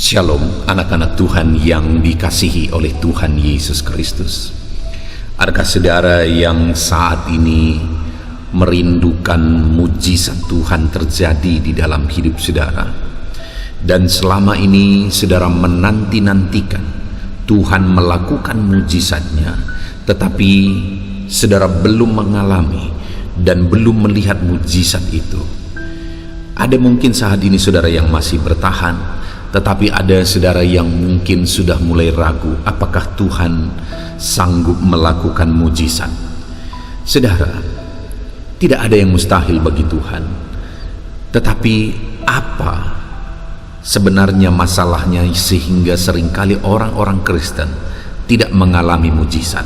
Shalom anak-anak Tuhan yang dikasihi oleh Tuhan Yesus Kristus. Adakah saudara yang saat ini merindukan mujizat Tuhan terjadi di dalam hidup saudara? Dan selama ini saudara menanti-nantikan Tuhan melakukan mujizatnya, tetapi saudara belum mengalami dan belum melihat mujizat itu. Ada mungkin saat ini saudara yang masih bertahan, tetapi ada saudara yang mungkin sudah mulai ragu apakah Tuhan sanggup melakukan mujizat. Saudara, tidak ada yang mustahil bagi Tuhan. Tetapi apa sebenarnya masalahnya sehingga seringkali orang-orang Kristen tidak mengalami mujizat?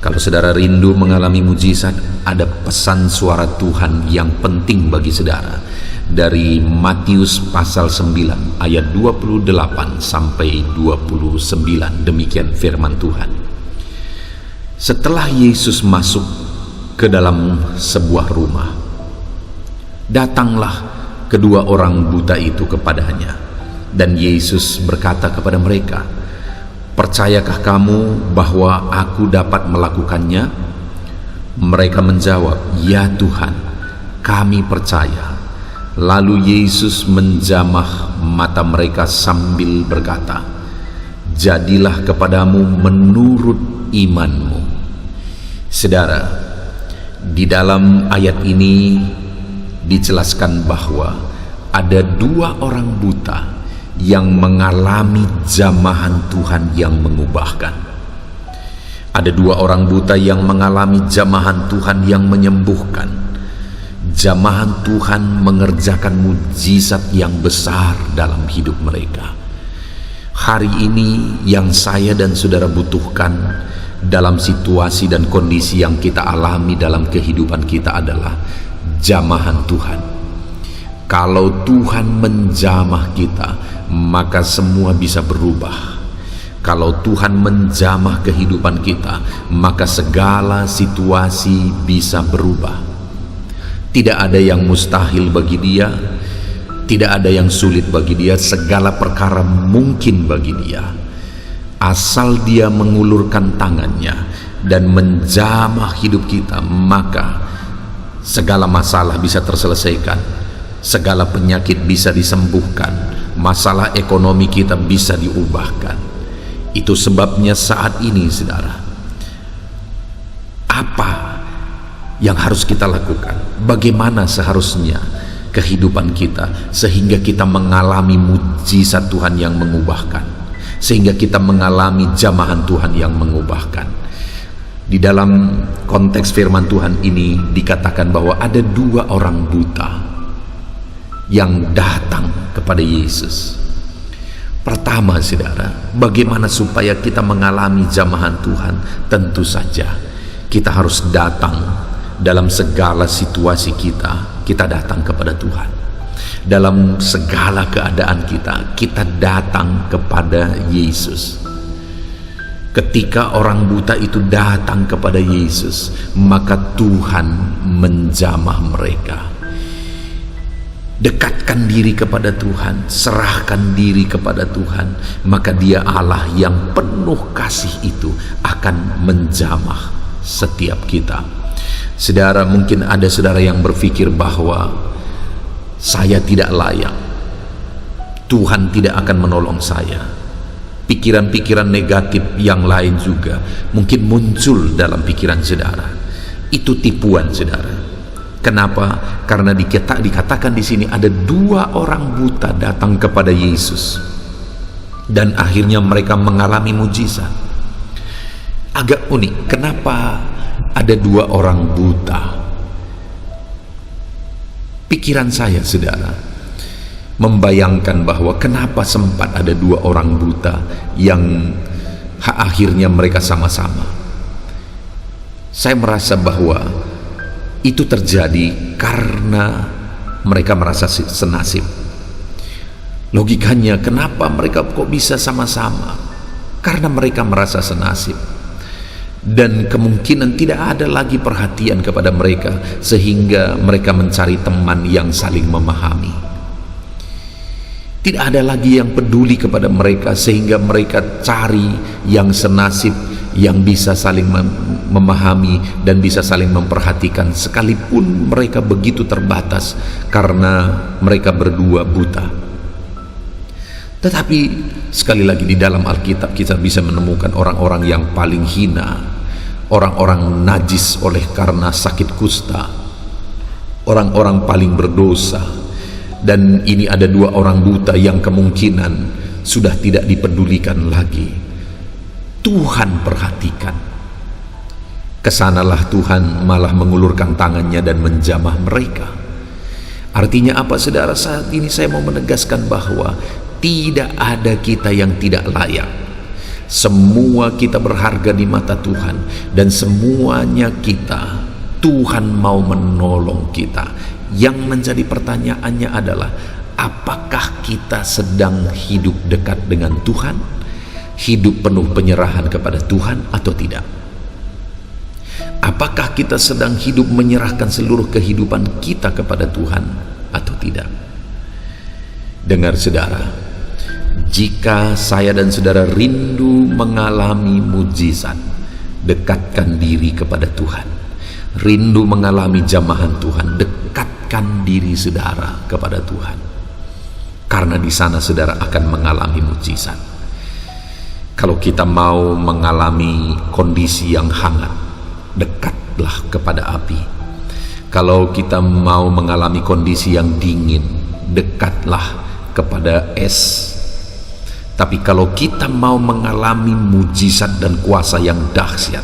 Kalau saudara rindu mengalami mujizat, ada pesan suara Tuhan yang penting bagi saudara dari Matius pasal 9 ayat 28 sampai 29. Demikian firman Tuhan. Setelah Yesus masuk ke dalam sebuah rumah, datanglah kedua orang buta itu kepadanya, dan Yesus berkata kepada mereka, "Percayakah kamu bahwa aku dapat melakukannya?" Mereka menjawab, "Ya Tuhan, kami percaya." Lalu Yesus menjamah mata mereka sambil berkata, "Jadilah kepadamu menurut imanmu." Saudara, di dalam ayat ini dijelaskan bahwa ada dua orang buta yang mengalami jamahan Tuhan yang mengubahkan. Ada dua orang buta yang mengalami jamahan Tuhan yang menyembuhkan. Jamahan Tuhan mengerjakan mujizat yang besar dalam hidup mereka. Hari ini yang saya dan saudara butuhkan dalam situasi dan kondisi yang kita alami dalam kehidupan kita adalah jamahan Tuhan. Kalau Tuhan menjamah kita, maka semua bisa berubah. Kalau Tuhan menjamah kehidupan kita, maka segala situasi bisa berubah. Tidak ada yang mustahil bagi Dia, tidak ada yang sulit bagi Dia. Segala perkara mungkin bagi Dia, asal Dia mengulurkan tangannya dan menjamah hidup kita, maka segala masalah bisa terselesaikan, segala penyakit bisa disembuhkan, masalah ekonomi kita bisa diubahkan. Itu sebabnya saat ini saudara, apa yang harus kita lakukan? Bagaimana seharusnya kehidupan kita sehingga kita mengalami mujizat Tuhan yang mengubahkan, sehingga kita mengalami jamahan Tuhan yang mengubahkan? Di dalam konteks firman Tuhan ini dikatakan bahwa ada dua orang buta yang datang kepada Yesus. Pertama saudara, bagaimana supaya kita mengalami jamahan Tuhan? Tentu saja kita harus datang dalam segala situasi kita datang kepada Tuhan. Dalam segala keadaan kita datang kepada Yesus. Ketika orang buta itu datang kepada Yesus, maka Tuhan menjamah mereka. Dekatkan diri kepada Tuhan, serahkan diri kepada Tuhan, maka Dia Allah yang penuh kasih itu akan menjamah setiap kita. Saudara, mungkin ada saudara yang berpikir bahwa saya tidak layak, Tuhan tidak akan menolong saya. Pikiran-pikiran negatif yang lain juga mungkin muncul dalam pikiran saudara. Itu tipuan saudara. Kenapa? Karena dikatakan di sini ada dua orang buta datang kepada Yesus dan akhirnya mereka mengalami mujizat. Agak unik, kenapa ada dua orang buta? Pikiran saya saudara membayangkan bahwa kenapa sempat ada dua orang buta yang akhirnya mereka sama-sama. Saya merasa bahwa itu terjadi karena mereka merasa senasib. Logikanya kenapa mereka kok bisa sama-sama? Karena mereka merasa senasib. Dan kemungkinan tidak ada lagi perhatian kepada mereka, sehingga mereka mencari teman yang saling memahami. Tidak ada lagi yang peduli kepada mereka, sehingga mereka cari yang senasib, yang bisa saling memahami dan bisa saling memperhatikan, sekalipun mereka begitu terbatas karena mereka berdua buta. Tetapi sekali lagi di dalam Alkitab kita bisa menemukan orang-orang yang paling hina, orang-orang najis oleh karena sakit kusta, orang-orang paling berdosa. Dan ini ada dua orang buta yang kemungkinan sudah tidak dipedulikan lagi. Tuhan perhatikan. Kesanalah Tuhan malah mengulurkan tangannya dan menjamah mereka. Artinya apa, saudara? Saat ini saya mau menegaskan bahwa tidak ada kita yang tidak layak. Semua kita berharga di mata Tuhan, dan semuanya kita Tuhan mau menolong kita. Yang menjadi pertanyaannya adalah, apakah kita sedang hidup dekat dengan Tuhan, hidup penuh penyerahan kepada Tuhan atau tidak? Apakah kita sedang hidup menyerahkan seluruh kehidupan kita kepada Tuhan atau tidak? Dengar saudara, jika saya dan saudara rindu mengalami mujizat, dekatkan diri kepada Tuhan. Rindu mengalami jamahan Tuhan, dekatkan diri saudara kepada Tuhan, karena di sana saudara akan mengalami mujizat. Kalau kita mau mengalami kondisi yang hangat, dekatlah kepada api. Kalau kita mau mengalami kondisi yang dingin, dekatlah kepada es. Tapi kalau kita mau mengalami mujizat dan kuasa yang dahsyat,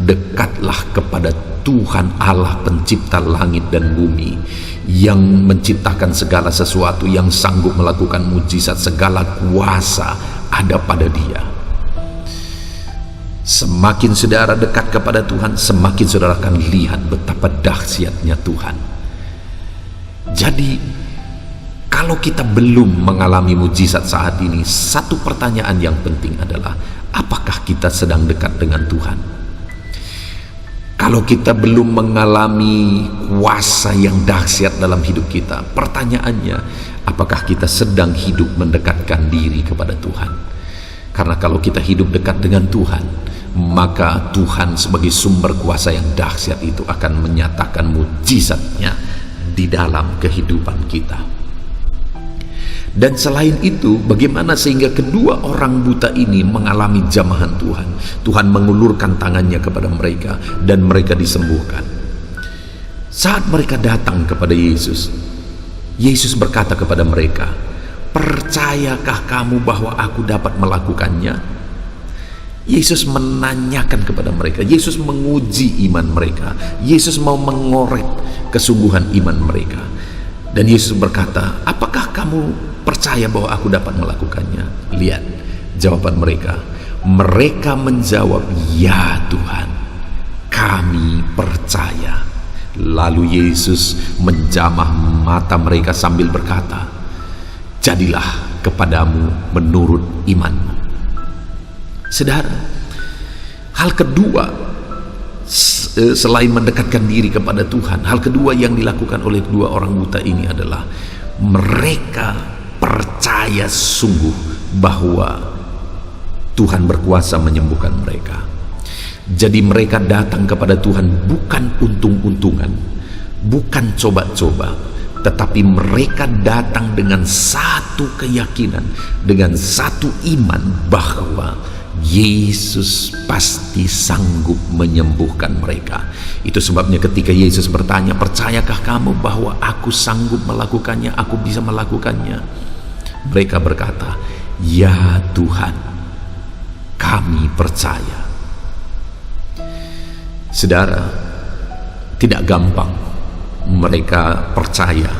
dekatlah kepada Tuhan Allah pencipta langit dan bumi, yang menciptakan segala sesuatu, yang sanggup melakukan mujizat. Segala kuasa ada pada Dia. Semakin saudara dekat kepada Tuhan, semakin saudara akan lihat betapa dahsyatnya Tuhan. Jadi kalau kita belum mengalami mujizat saat ini, satu pertanyaan yang penting adalah, apakah kita sedang dekat dengan Tuhan? Kalau kita belum mengalami kuasa yang dahsyat dalam hidup kita, pertanyaannya, apakah kita sedang hidup mendekatkan diri kepada Tuhan? Karena kalau kita hidup dekat dengan Tuhan, maka Tuhan sebagai sumber kuasa yang dahsyat itu akan menyatakan mujizatnya di dalam kehidupan kita. Dan selain itu, bagaimana sehingga kedua orang buta ini mengalami jamahan Tuhan? Tuhan mengulurkan tangannya kepada mereka dan mereka disembuhkan. Saat mereka datang kepada Yesus, Yesus berkata kepada mereka, "Percayakah kamu bahwa aku dapat melakukannya?" Yesus menanyakan kepada mereka, Yesus menguji iman mereka, Yesus mau mengorek kesungguhan iman mereka. Dan Yesus berkata, "Apakah kamu percaya bahwa aku dapat melakukannya?" Lihat jawaban mereka. Mereka menjawab, "Ya Tuhan, kami percaya." Lalu Yesus menjamah mata mereka sambil berkata, "Jadilah kepadamu menurut imanmu." Saudara, hal kedua selain mendekatkan diri kepada Tuhan, hal kedua yang dilakukan oleh kedua orang buta ini adalah mereka percaya sungguh bahwa Tuhan berkuasa menyembuhkan mereka. Jadi mereka datang kepada Tuhan bukan untung-untungan, bukan coba-coba, tetapi mereka datang dengan satu keyakinan, dengan satu iman bahwa Yesus pasti sanggup menyembuhkan mereka. Itu sebabnya ketika Yesus bertanya, "Percayakah kamu bahwa aku sanggup melakukannya, aku bisa melakukannya?" Mereka berkata, "Ya Tuhan, kami percaya." Saudara, tidak gampang mereka percaya.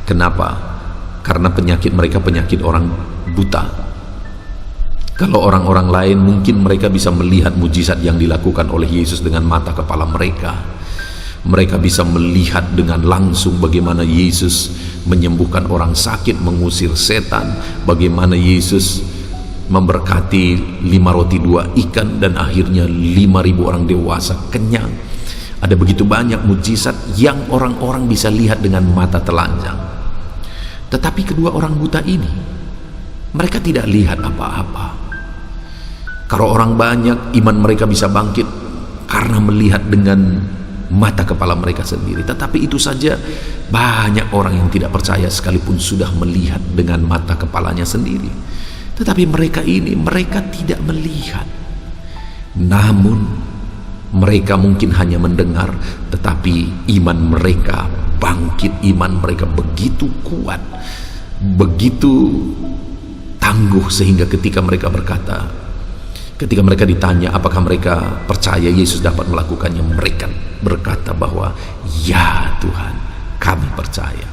Kenapa? Karena penyakit mereka penyakit orang buta. Kalau orang-orang lain mungkin mereka bisa melihat mujizat yang dilakukan oleh Yesus dengan mata kepala mereka. Mereka bisa melihat dengan langsung bagaimana Yesus menyembuhkan orang sakit, mengusir setan, bagaimana Yesus memberkati 5 roti 2 ikan dan akhirnya 5.000 orang dewasa kenyang. Ada begitu banyak mujizat yang orang-orang bisa lihat dengan mata telanjang. Tetapi kedua orang buta ini Mereka tidak lihat apa-apa. Kalau orang banyak, iman mereka bisa bangkit karena melihat dengan mata kepala mereka sendiri. Tetapi itu saja, banyak orang yang tidak percaya sekalipun sudah melihat dengan mata kepalanya sendiri. Tetapi mereka tidak melihat. Namun mereka mungkin hanya mendengar, tetapi iman mereka bangkit, iman mereka begitu kuat, begitu tangguh, sehingga ketika mereka ditanya apakah mereka percaya Yesus dapat melakukannya, mereka berkata bahwa ya Tuhan, kami percaya.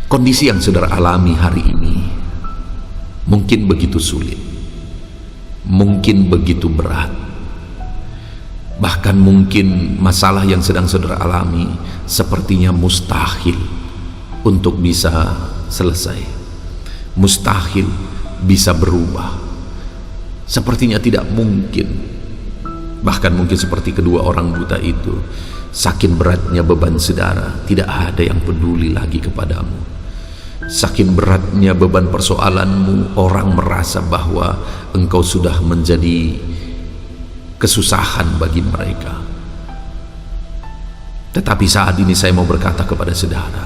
Kondisi yang saudara alami hari ini mungkin begitu sulit, mungkin begitu berat, bahkan mungkin masalah yang sedang saudara alami sepertinya mustahil untuk bisa selesai, mustahil bisa berubah, sepertinya tidak mungkin. Bahkan mungkin seperti kedua orang buta itu, saking beratnya beban saudara, tidak ada yang peduli lagi kepadamu. Saking beratnya beban persoalanmu, orang merasa bahwa engkau sudah menjadi kesusahan bagi mereka. Tetapi saat ini saya mau berkata kepada saudara,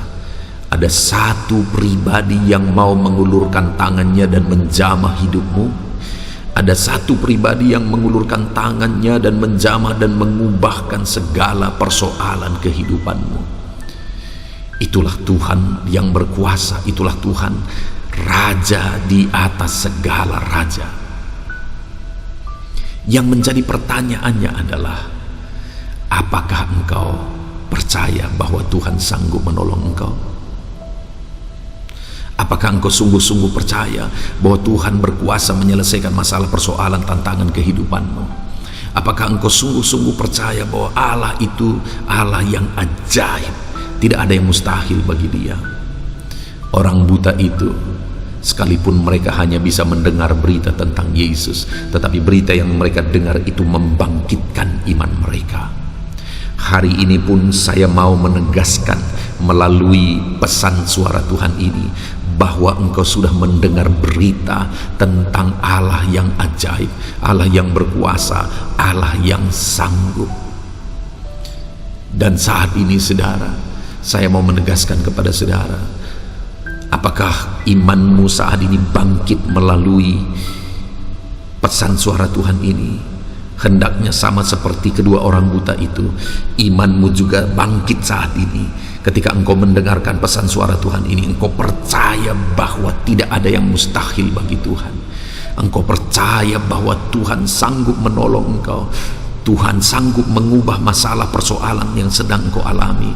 ada satu pribadi yang mau mengulurkan tangannya dan menjamah hidupmu. Ada satu pribadi yang mengulurkan tangannya dan menjamah dan mengubahkan segala persoalan kehidupanmu. Itulah Tuhan yang berkuasa, itulah Tuhan Raja di atas segala raja. Yang menjadi pertanyaannya adalah, apakah engkau percaya bahwa Tuhan sanggup menolong engkau? Apakah engkau sungguh-sungguh percaya bahwa Tuhan berkuasa menyelesaikan masalah persoalan tantangan kehidupanmu? Apakah engkau sungguh-sungguh percaya bahwa Allah itu Allah yang ajaib, tidak ada yang mustahil bagi Dia? Orang buta itu, sekalipun mereka hanya bisa mendengar berita tentang Yesus, tetapi berita yang mereka dengar itu membangkitkan iman mereka. Hari ini pun saya mau menegaskan melalui pesan suara Tuhan ini bahwa engkau sudah mendengar berita tentang Allah yang ajaib, Allah yang berkuasa, Allah yang sanggup. Dan saat ini saudara, saya mau menegaskan kepada saudara, apakah imanmu saat ini bangkit melalui pesan suara Tuhan ini? Hendaknya sama seperti kedua orang buta itu, imanmu juga bangkit saat ini. Ketika engkau mendengarkan pesan suara Tuhan ini, engkau percaya bahwa tidak ada yang mustahil bagi Tuhan. Engkau percaya bahwa Tuhan sanggup menolong engkau. Tuhan sanggup mengubah masalah persoalan yang sedang engkau alami.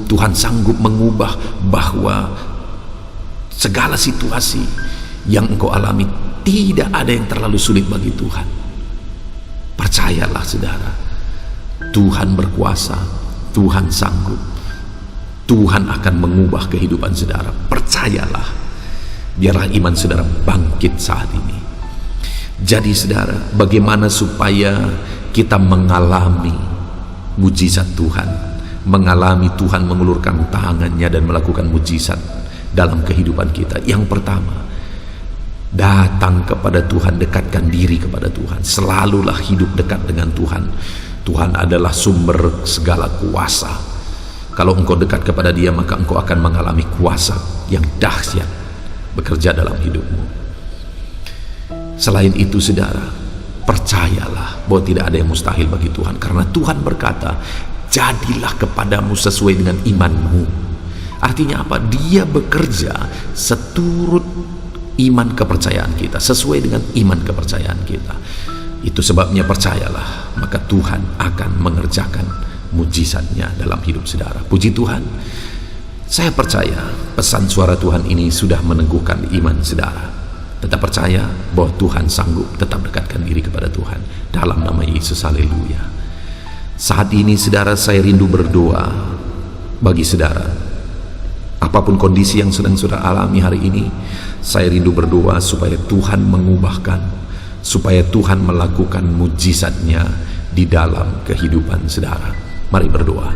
Tuhan sanggup mengubah bahwa segala situasi yang engkau alami, tidak ada yang terlalu sulit bagi Tuhan. Percayalah saudara, Tuhan berkuasa, Tuhan sanggup, Tuhan akan mengubah kehidupan saudara. Percayalah, biarlah iman saudara bangkit saat ini. Jadi saudara, bagaimana supaya kita mengalami mujizat Tuhan, mengalami Tuhan mengulurkan tangannya dan melakukan mujizat dalam kehidupan kita? Yang pertama, datang kepada Tuhan, dekatkan diri kepada Tuhan. Selalulah hidup dekat dengan Tuhan. Tuhan adalah sumber segala kuasa. Kalau engkau dekat kepada Dia, maka engkau akan mengalami kuasa yang dahsyat bekerja dalam hidupmu. Selain itu saudara, percayalah bahwa tidak ada yang mustahil bagi Tuhan, karena Tuhan berkata, jadilah kepadamu sesuai dengan imanmu. Artinya apa? Dia bekerja seturut iman kepercayaan kita, sesuai dengan iman kepercayaan kita. Itu sebabnya percayalah, maka Tuhan akan mengerjakan mujizatnya dalam hidup saudara. Puji Tuhan, saya percaya pesan suara Tuhan ini sudah meneguhkan iman saudara. Tetap percaya bahwa Tuhan sanggup, tetap dekatkan diri kepada Tuhan dalam nama Yesus. Haleluya. Saat ini saudara, saya rindu berdoa bagi saudara. Apapun kondisi yang sedang saudara alami hari ini, saya rindu berdoa supaya Tuhan mengubahkan, supaya Tuhan melakukan mujizatnya di dalam kehidupan saudara. Mari berdoa.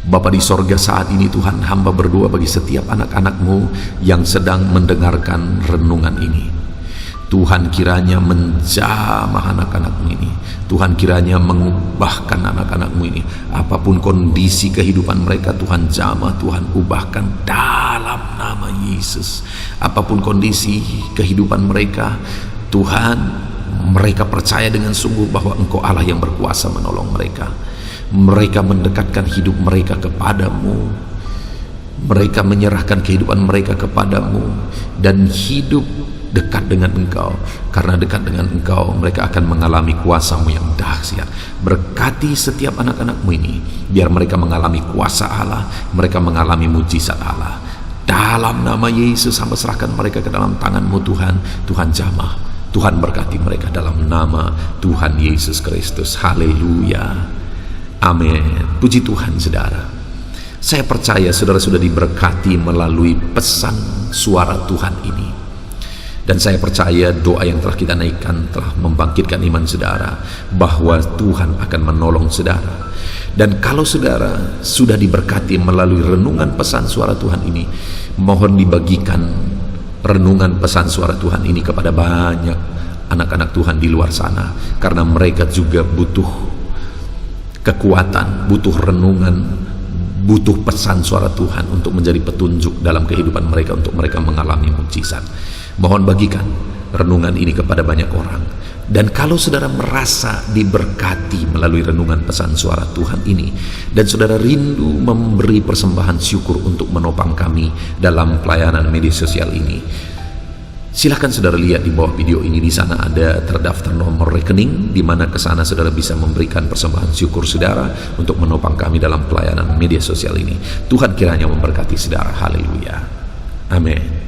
Bapa di sorga, saat ini Tuhan, hamba berdoa bagi setiap anak-anak-Mu yang sedang mendengarkan renungan ini. Tuhan, kiranya menjamah anak-anak-Mu ini. Tuhan, kiranya mengubahkan anak-anak-Mu ini. Apapun kondisi kehidupan mereka, Tuhan jamah, Tuhan ubahkan dalam nama Yesus. Apapun kondisi kehidupan mereka, Tuhan, mereka percaya dengan sungguh bahwa Engkau Allah yang berkuasa menolong mereka. Mereka mendekatkan hidup mereka kepadamu. Mereka menyerahkan kehidupan mereka kepadamu dan hidup dekat dengan Engkau. Karena dekat dengan Engkau, mereka akan mengalami kuasa-Mu yang dahsyat. Berkati setiap anak-anak-Mu ini, biar mereka mengalami kuasa Allah, mereka mengalami mujizat Allah. Dalam nama Yesus, hamba serahkan mereka ke dalam tangan-Mu Tuhan. Tuhan jamah, Tuhan berkati mereka dalam nama Tuhan Yesus Kristus. Haleluya, amin. Puji Tuhan, saudara. Saya percaya saudara sudah diberkati melalui pesan suara Tuhan ini. Dan saya percaya doa yang telah kita naikkan telah membangkitkan iman saudara, bahwa Tuhan akan menolong saudara. Dan kalau saudara sudah diberkati melalui renungan pesan suara Tuhan ini, mohon dibagikan renungan pesan suara Tuhan ini kepada banyak anak-anak Tuhan di luar sana, karena mereka juga butuh kekuatan, butuh renungan, butuh pesan suara Tuhan untuk menjadi petunjuk dalam kehidupan mereka, untuk mereka mengalami mujizat. Mohon bagikan renungan ini kepada banyak orang. Dan kalau saudara merasa diberkati melalui renungan pesan suara Tuhan ini, dan saudara rindu memberi persembahan syukur untuk menopang kami dalam pelayanan media sosial ini, silahkan saudara lihat di bawah video ini. Di sana ada terdaftar nomor rekening, di mana ke sana saudara bisa memberikan persembahan syukur saudara untuk menopang kami dalam pelayanan media sosial ini. Tuhan kiranya memberkati saudara. Haleluya, amin.